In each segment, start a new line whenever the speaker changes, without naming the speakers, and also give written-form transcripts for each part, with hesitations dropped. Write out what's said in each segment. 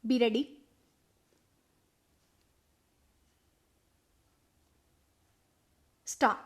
Be ready. Start.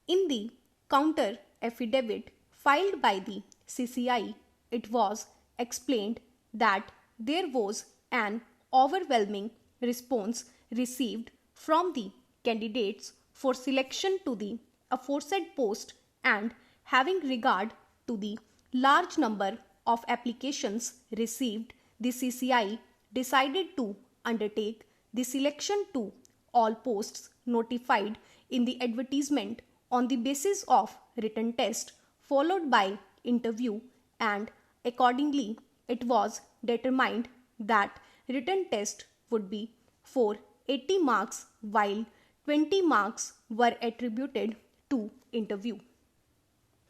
In the counter affidavit filed by the CCI, it was explained that there was an overwhelming response received from the candidates for selection to the aforesaid post, and having regard to the large number of applications received, the CCI decided to undertake the selection to all posts notified in the advertisement on the basis of written test followed by interview, and accordingly it was determined that written test would be for 80 marks while 20 marks were attributed to interview.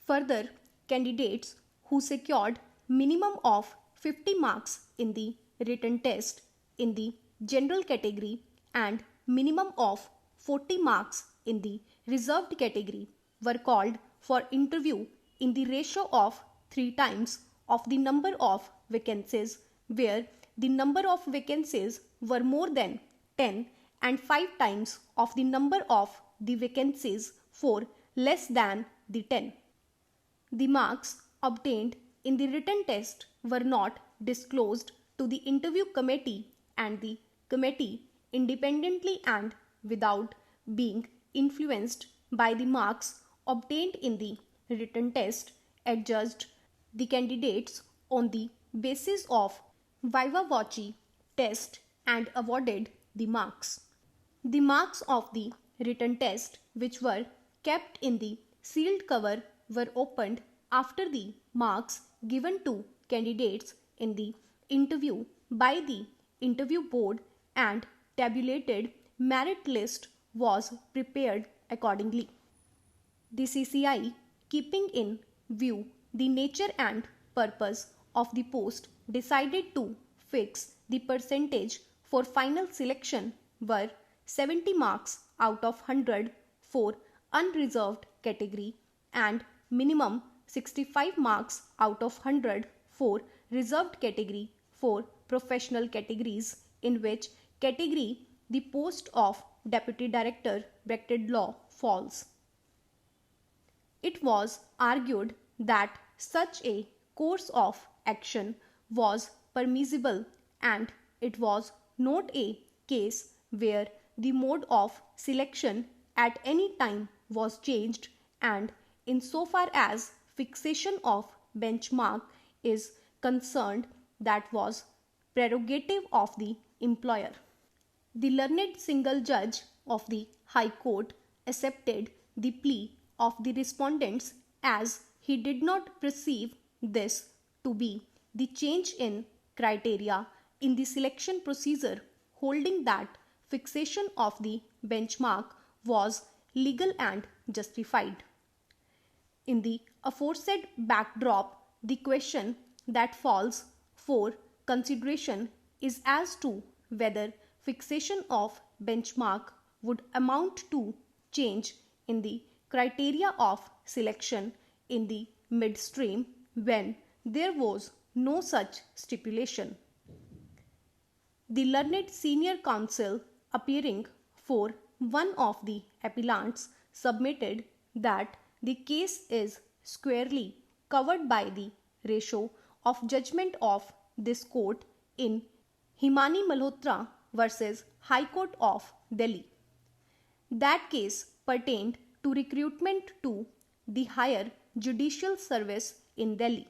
Further, candidates who secured minimum of 50 marks in the written test in the general category and minimum of 40 marks in the reserved category were called for interview in the ratio of 3 times of the number of vacancies, where the number of vacancies were more than 10, and 5 times of the number of the vacancies for less than the 10. The marks obtained in the written test were not disclosed to the interview committee, and the committee, independently and without being influenced by the marks obtained in the written test, adjudged the candidates on the basis of viva voce test and awarded the marks. The marks of the written test, which were kept in the sealed cover, were opened after the marks given to candidates in the interview by the interview board, and tabulated merit list was prepared accordingly. The CCI, keeping in view the nature and purpose of the post, decided to fix the percentage for final selection were 70 marks out of 100 for unreserved category and minimum 65 marks out of 100 for reserved category for professional categories, in which category the post of Deputy Director (Law) falls. It was argued that such a course of action was permissible, and it was not a case where the mode of selection at any time was changed, and insofar as fixation of benchmark is concerned, that was prerogative of the employer. The learned single judge of the High Court accepted the plea of the respondents, as he did not perceive this to be the change in criteria in the selection procedure, holding that fixation of the benchmark was legal and justified. In the aforesaid backdrop, the question that falls for consideration is as to whether fixation of benchmark would amount to change in the criteria of selection in the midstream when there was no such stipulation. The learned senior counsel, appearing for one of the appellants, submitted that the case is squarely covered by the ratio of judgment of this court in Himani Malhotra versus High Court of Delhi. That case pertained to recruitment to the higher judicial service in Delhi.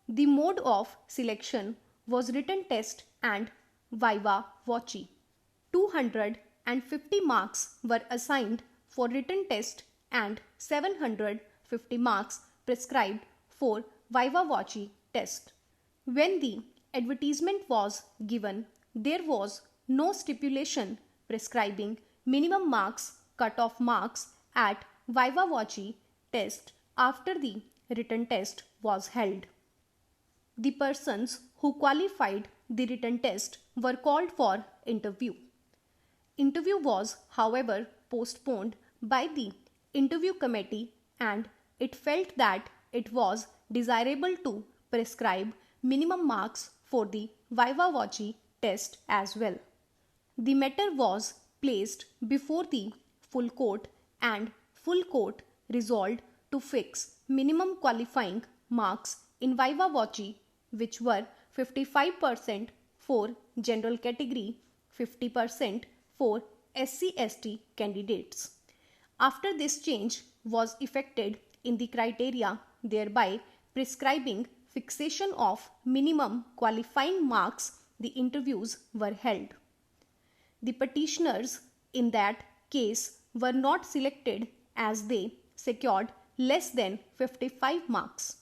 The mode of selection was written test and viva voce. 250 marks were assigned for written test and 750 marks prescribed for viva voce test. When the advertisement was given, there was no stipulation prescribing minimum marks, cut-off marks at viva voce test after the written test was held. The persons who qualified the written test were called for interview. Interview was, however, postponed by the interview committee, and it felt that it was desirable to prescribe minimum marks for the viva voce test as well. The matter was placed before the full court and full court resolved to fix minimum qualifying marks in viva voce, which were 55% for general category, 50% for SC/ST candidates. After this change was effected in the criteria, thereby prescribing fixation of minimum qualifying marks, the interviews were held. The petitioners in that case were not selected as they secured less than 55 marks.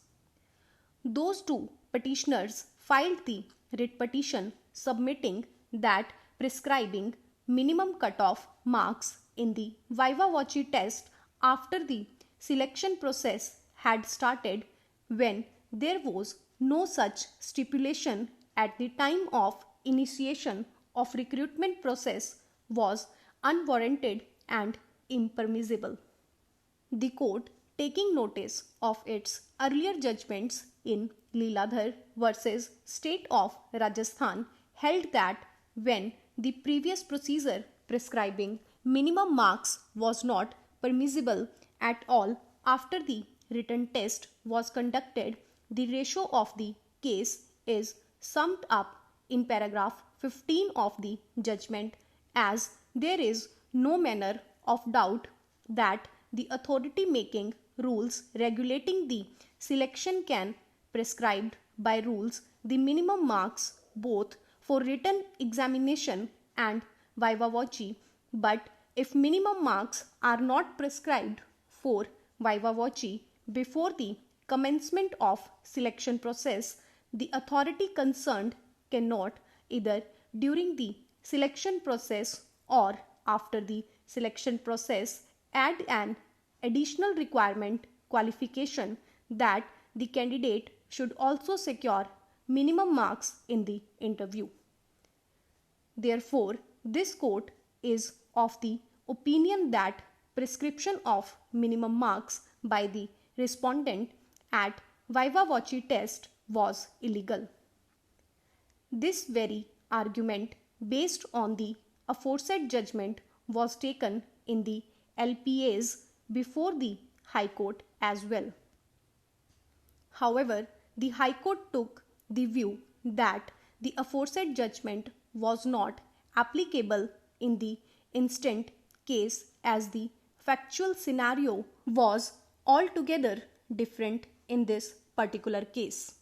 Those two petitioners filed the writ petition submitting that prescribing minimum cutoff marks in the viva voce test after the selection process had started when there was no such stipulation at the time of initiation of recruitment process was unwarranted and impermissible. The court, taking notice of its earlier judgments in Leeladhar versus State of Rajasthan, held that when the previous procedure prescribing minimum marks was not permissible at all after the written test was conducted, the ratio of the case is summed up in paragraph 15 of the judgment, as there is no manner of doubt that the authority making rules regulating the selection can prescribed by rules the minimum marks both for written examination and viva voce, but if minimum marks are not prescribed for viva voce before the commencement of selection process, the authority concerned cannot either during the selection process or after the selection process add an additional requirement qualification that the candidate should also secure minimum marks in the interview. Therefore, this court is of the opinion that prescription of minimum marks by the respondent at viva voce test was illegal. This very argument based on the aforesaid judgment was taken in the LPAs before the High Court as well. However, the High Court took the view that the aforesaid judgment was not applicable in the instant case, as the factual scenario was altogether different in this particular case.